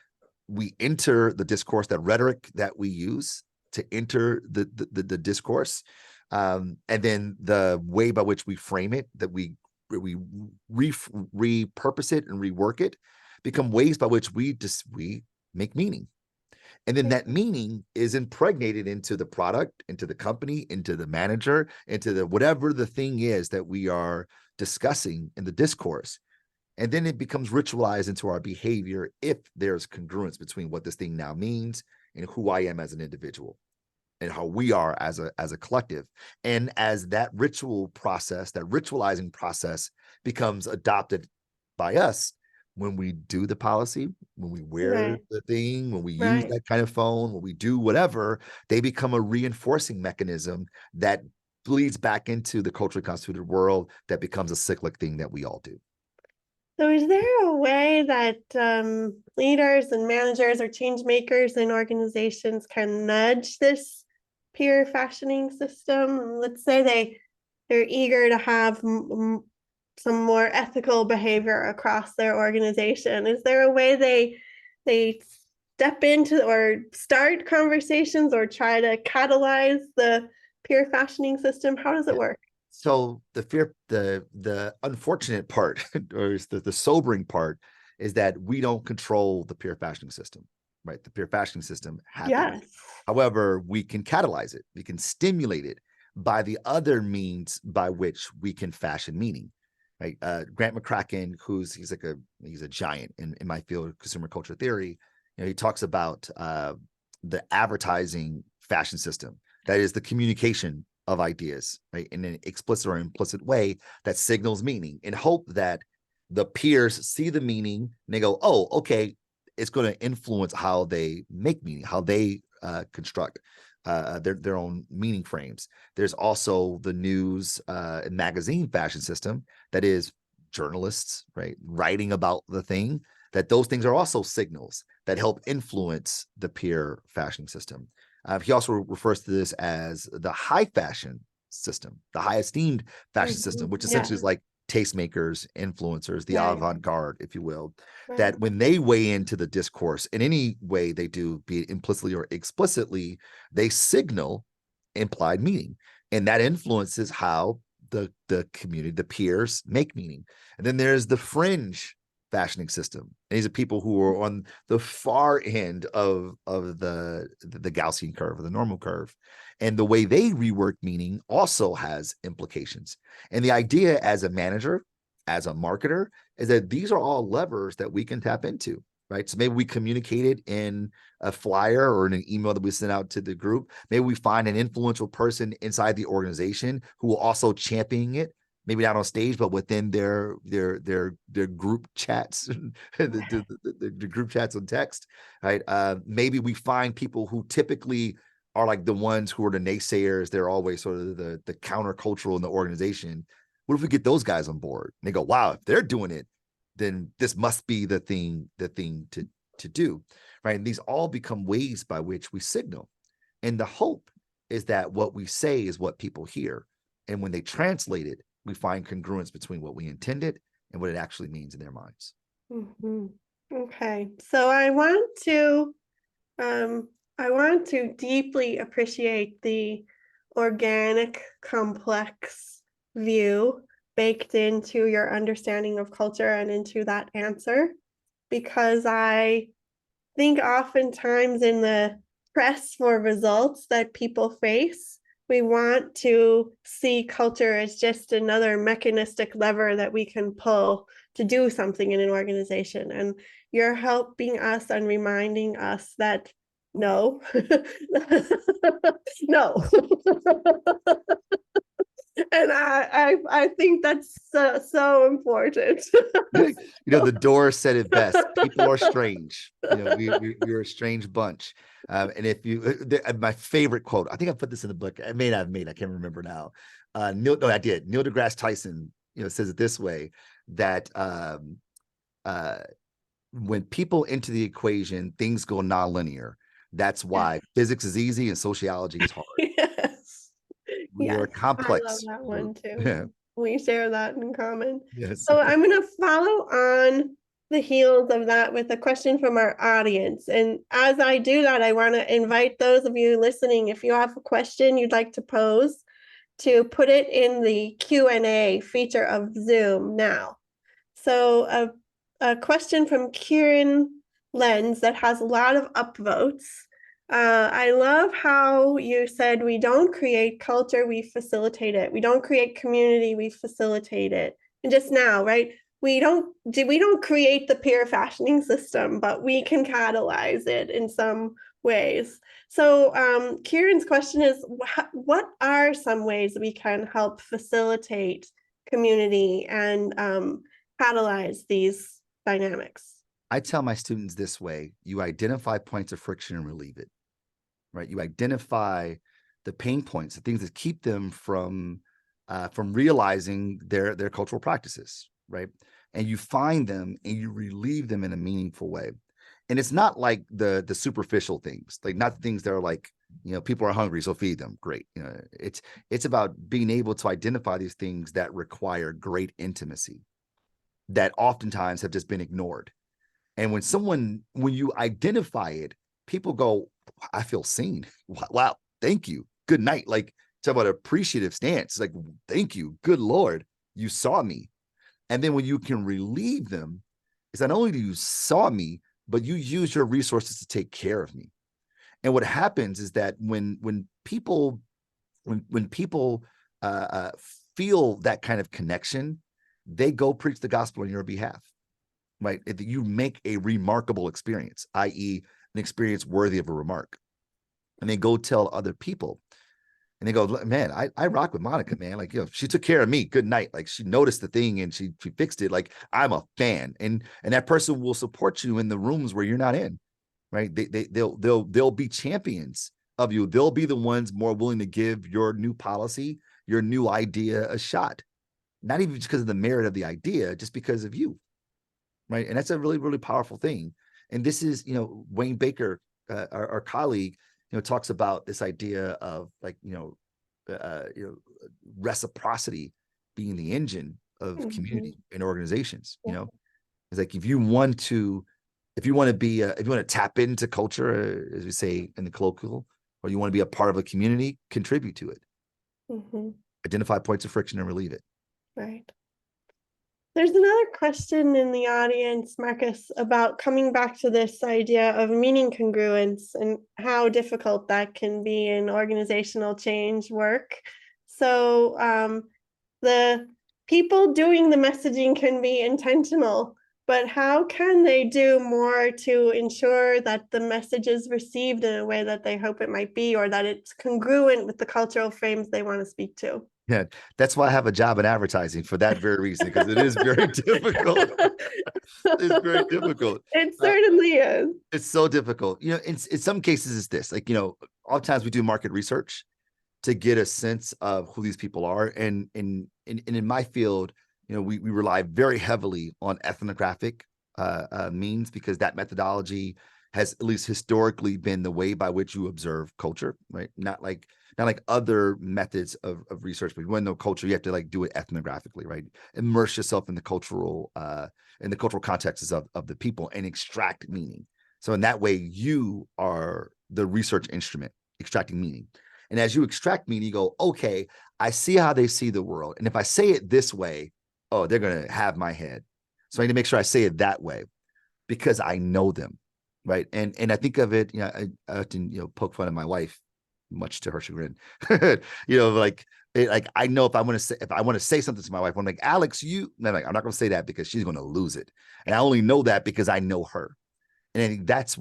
enter the discourse, that rhetoric that we use to enter the discourse, and then the way by which we frame it, that we repurpose it and rework it, become ways by which we make meaning. And then that meaning is impregnated into the product, into the company, into the manager, into the whatever the thing is that we are discussing in the discourse. And then it becomes ritualized into our behavior if there's congruence between what this thing now means and who I am as an individual and how we are as a collective. And as that ritual process, that ritualizing process becomes adopted by us, when we do the policy, when we wear the thing, when we use that kind of phone, when we do whatever, they become a reinforcing mechanism that bleeds back into the culturally constituted world that becomes a cyclic thing that we all do. So is there a way that leaders and managers or change makers in organizations can nudge this peer fashioning system? Let's say they're eager to have some more ethical behavior across their organization. Is there a way they step into or start conversations or try to catalyze the peer fashioning system? How does it work? So the unfortunate part, or the sobering part, is that we don't control the peer fashioning system, right? The peer fashioning system happens. Yes. However, we can catalyze it. We can stimulate it by the other means by which we can fashion meaning. Right? Grant McCracken, he's a giant in my field of consumer culture theory. He talks about the advertising fashion system, that is the communication of ideas, right, in an explicit or implicit way that signals meaning, in hope that the peers see the meaning and they go, oh, okay, it's going to influence how they make meaning, how they construct their own meaning frames. There's also the news and magazine fashion system that is journalists, right, writing about the thing, that those things are also signals that help influence the peer fashioning system. He also refers to this as the high fashion system, the high esteemed fashion system, which essentially is like tastemakers, influencers, the avant-garde, if you will, that when they weigh into the discourse in any way they do, be it implicitly or explicitly, they signal implied meaning. And that influences how the community, the peers, make meaning. And then there's the fringe fashioning system. And these are people who are on the far end of the Gaussian curve or the normal curve. And the way they rework meaning also has implications. And the idea as a manager, as a marketer, is that these are all levers that we can tap into, right? So maybe we communicate it in a flyer or in an email that we send out to the group. Maybe we find an influential person inside the organization who will also champion it, maybe not on stage, but within their group chats, the group chats on text, right? Maybe we find people who typically are like the ones who are the naysayers. They're always sort of the countercultural in the organization. What if we get those guys on board? And they go, wow, if they're doing it, then this must be the thing to do, right? And these all become ways by which we signal. And the hope is that what we say is what people hear. And when they translate it, we find congruence between what we intended and what it actually means in their minds. Mm-hmm. Okay, so I want to deeply appreciate the organic, complex view baked into your understanding of culture and into that answer, because I think oftentimes in the press for results that people face, we want to see culture as just another mechanistic lever that we can pull to do something in an organization. And you're helping us and reminding us that no, no. And I think that's so important. The Doors said it best. People are strange. We're a strange bunch. And if my favorite quote, I think I put this in the book. I may not have made. I can't remember now. I did. Neil deGrasse Tyson, says it this way: that when people enter the equation, things go nonlinear. That's why physics is easy and sociology is hard. Yes. We are complex. I love that one too. Yeah. We share that in common. Yes. So I'm going to follow on the heels of that with a question from our audience. And as I do that, I want to invite those of you listening, if you have a question you'd like to pose, to put it in the Q&A feature of Zoom now. So a question from Kieran Lenz that has a lot of upvotes. I love how you said we don't create culture, we facilitate it. We don't create community, we facilitate it. And just now, right? We don't create the peer fashioning system, but we can catalyze it in some ways. So Kieran's question is, what are some ways we can help facilitate community and catalyze these dynamics? I tell my students this way: you identify points of friction and relieve it, right? You identify the pain points, the things that keep them from realizing their cultural practices, right? And you find them and you relieve them in a meaningful way. And it's not like the superficial things, like not the things that are like, people are hungry, so feed them. Great. It's about being able to identify these things that require great intimacy that oftentimes have just been ignored. And when you identify it, people go, I feel seen. Wow, thank you. Good night. Like, talk about appreciative stance. Like, thank you. Good Lord, you saw me. And then when you can relieve them, it's not only do you saw me, but you use your resources to take care of me. And what happens is that when people feel that kind of connection, they go preach the gospel on your behalf, right? You make a remarkable experience, i.e., an experience worthy of a remark. And they go tell other people. And they go, man, I rock with Monica, man. Like, she took care of me. Good night. Like, she noticed the thing and she fixed it. Like, I'm a fan. And that person will support you in the rooms where you're not in, right? They'll be champions of you. They'll be the ones more willing to give your new policy, your new idea a shot. Not even just because of the merit of the idea, just because of you, right? And that's a really, really powerful thing. And this is, Wayne Baker, our colleague, talks about this idea of like, reciprocity being the engine of community and organizations. It's like, if you want to tap into culture, as we say in the colloquial, or you want to be a part of a community, contribute to it. Identify points of friction and relieve it. Right. There's another question in the audience, Marcus, about coming back to this idea of meaning congruence and how difficult that can be in organizational change work. So the people doing the messaging can be intentional, but how can they do more to ensure that the message is received in a way that they hope it might be, or that it's congruent with the cultural frames they want to speak to? Yeah, that's why I have a job in advertising, for that very reason, because it is very difficult. It's very difficult. It certainly is. It's so difficult. In some cases, it's this. Like, oftentimes we do market research to get a sense of who these people are. And in my field, we rely very heavily on ethnographic means, because that methodology has at least historically been the way by which you observe culture, right? Not like other methods of research, but when the culture, you have to like do it ethnographically, right? Immerse yourself in the cultural contexts of the people and extract meaning. So in that way, you are the research instrument extracting meaning. And as you extract meaning, you go, okay, I see how they see the world. And if I say it this way, oh, they're going to have my head. So I need to make sure I say it that way because I know them, right? And I think of it, I often, poke fun of my wife, much to her chagrin. Like I know if I want to say something to my wife, I'm like, Alex, I'm not going to say that because she's going to lose it. And I only know that because I know her. And I think that's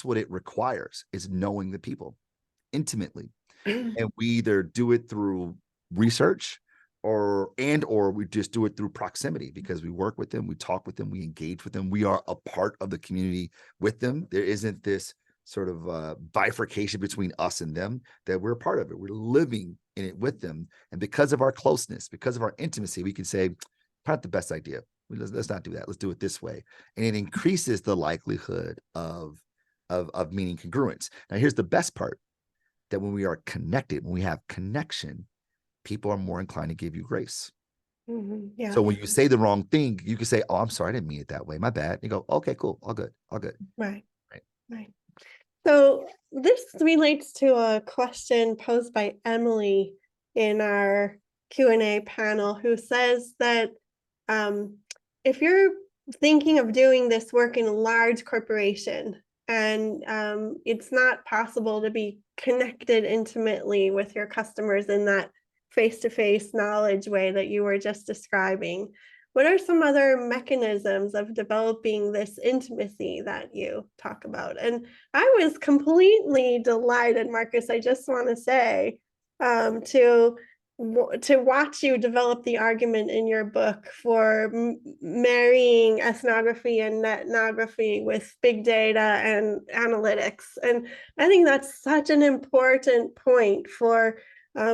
what it requires, is knowing the people intimately. And we either do it through research or we just do it through proximity, because we work with them, we talk with them, we engage with them, we are a part of the community with them. There isn't this sort of bifurcation between us and them, that we're a part of it. We're living in it with them. And because of our closeness, because of our intimacy, we can say, not the best idea. Let's not do that. Let's do it this way. And it increases the likelihood of meaning congruence. Now, here's the best part, that when we are connected, when we have connection, people are more inclined to give you grace. Yeah. So when you say the wrong thing, you can say, "Oh, I'm sorry, I didn't mean it that way. My bad." You go, "Okay, cool, all good, all good." Right. Right. Right. So this relates to a question posed by Emily in our Q&A panel, who says that um, if you're thinking of doing this work in a large corporation and it's not possible to be connected intimately with your customers in that face-to-face knowledge way that you were just describing, what are some other mechanisms of developing this intimacy that you talk about? And I was completely delighted, Marcus, I just want to say, to watch you develop the argument in your book for marrying ethnography and netnography with big data and analytics. And I think that's such an important point for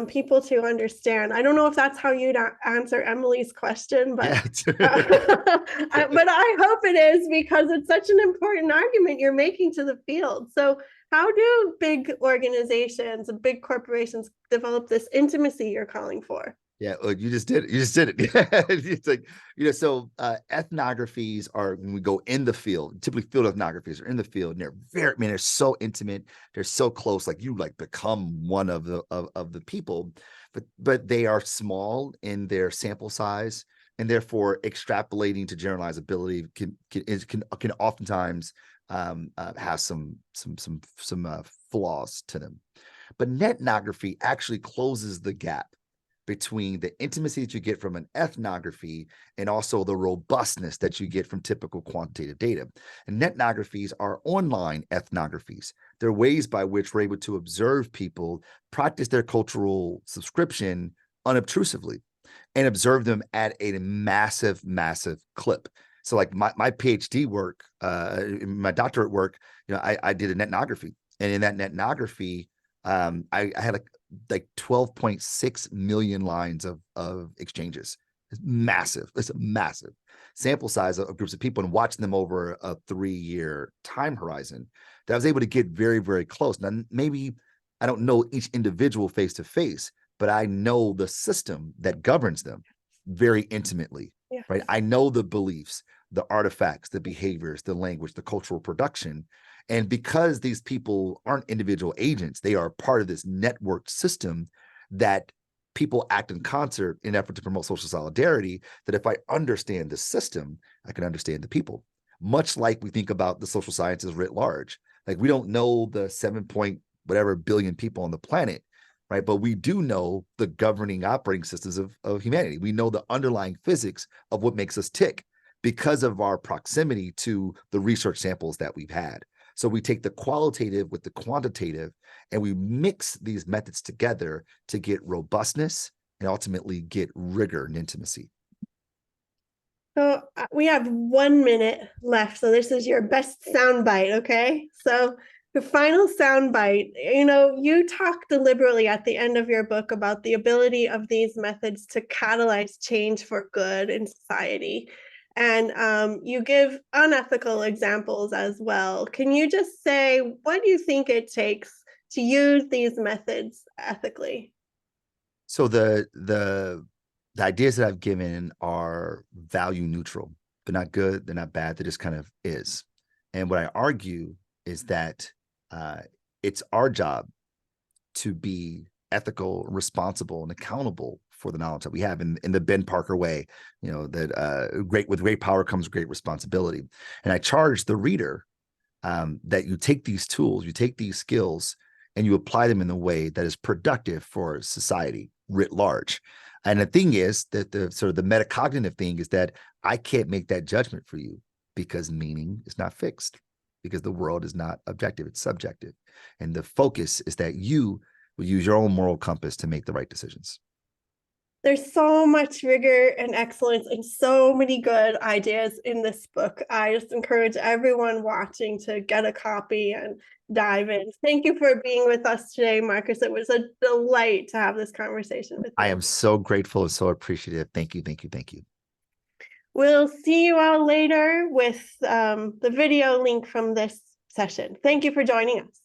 people to understand. I don't know if that's how you'd answer Emily's question, but Yeah. but I hope it is, because it's such an important argument you're making to the field. So how do big organizations and big corporations develop this intimacy you're calling for? Yeah, you just did it. You just did it. It's like, so ethnographies are when we go in the field, typically field ethnographies are in the field, and they're very, I mean, they're so intimate, they're so close, like you like become one of the people, but they are small in their sample size, and therefore extrapolating to generalizability can oftentimes have some flaws to them. But netnography actually closes the gap between the intimacy that you get from an ethnography and also the robustness that you get from typical quantitative data. And netnographies are online ethnographies. They're ways by which we're able to observe people practice their cultural subscription unobtrusively and observe them at a massive, massive clip. So like my PhD work, my doctorate work, I did a netnography. And in that netnography, I had like 12.6 million lines of exchanges. It's massive. It's a massive sample size of groups of people, and watching them over a 3-year time horizon, that I was able to get very, very close. Now, maybe I don't know each individual face to face, but I know the system that governs them very intimately, Yeah. right? I know the beliefs, the artifacts, the behaviors, the language, the cultural production. And because these people aren't individual agents, they are part of this networked system that people act in concert in an effort to promote social solidarity, that if I understand the system, I can understand the people. Much like we think about the social sciences writ large. Like we don't know the 7 point whatever billion people on the planet, right? But we do know the governing operating systems of humanity. We know the underlying physics of what makes us tick because of our proximity to the research samples that we've had. So we take the qualitative with the quantitative, and we mix these methods together to get robustness and ultimately get rigor and intimacy. So we have 1 minute left. So this is your best soundbite, okay? So the final soundbite, you talk deliberately at the end of your book about the ability of these methods to catalyze change for good in society. And you give unethical examples as well. Can you just say, what do you think it takes to use these methods ethically? So the ideas that I've given are value neutral. They're not good, they're not bad, they just kind of is. And what I argue is that it's our job to be ethical, responsible, and accountable for the knowledge that we have in the Ben Parker way, that with great power comes great responsibility. And I charge the reader that you take these tools, you take these skills, and you apply them in a way that is productive for society writ large. And the thing is that the sort of the metacognitive thing is that I can't make that judgment for you, because meaning is not fixed, because the world is not objective, it's subjective. And the focus is that you will use your own moral compass to make the right decisions. There's so much rigor and excellence and so many good ideas in this book. I just encourage everyone watching to get a copy and dive in. Thank you for being with us today, Marcus. It was a delight to have this conversation with you. I am so grateful and so appreciative. Thank you, thank you, thank you. We'll see you all later with the video link from this session. Thank you for joining us.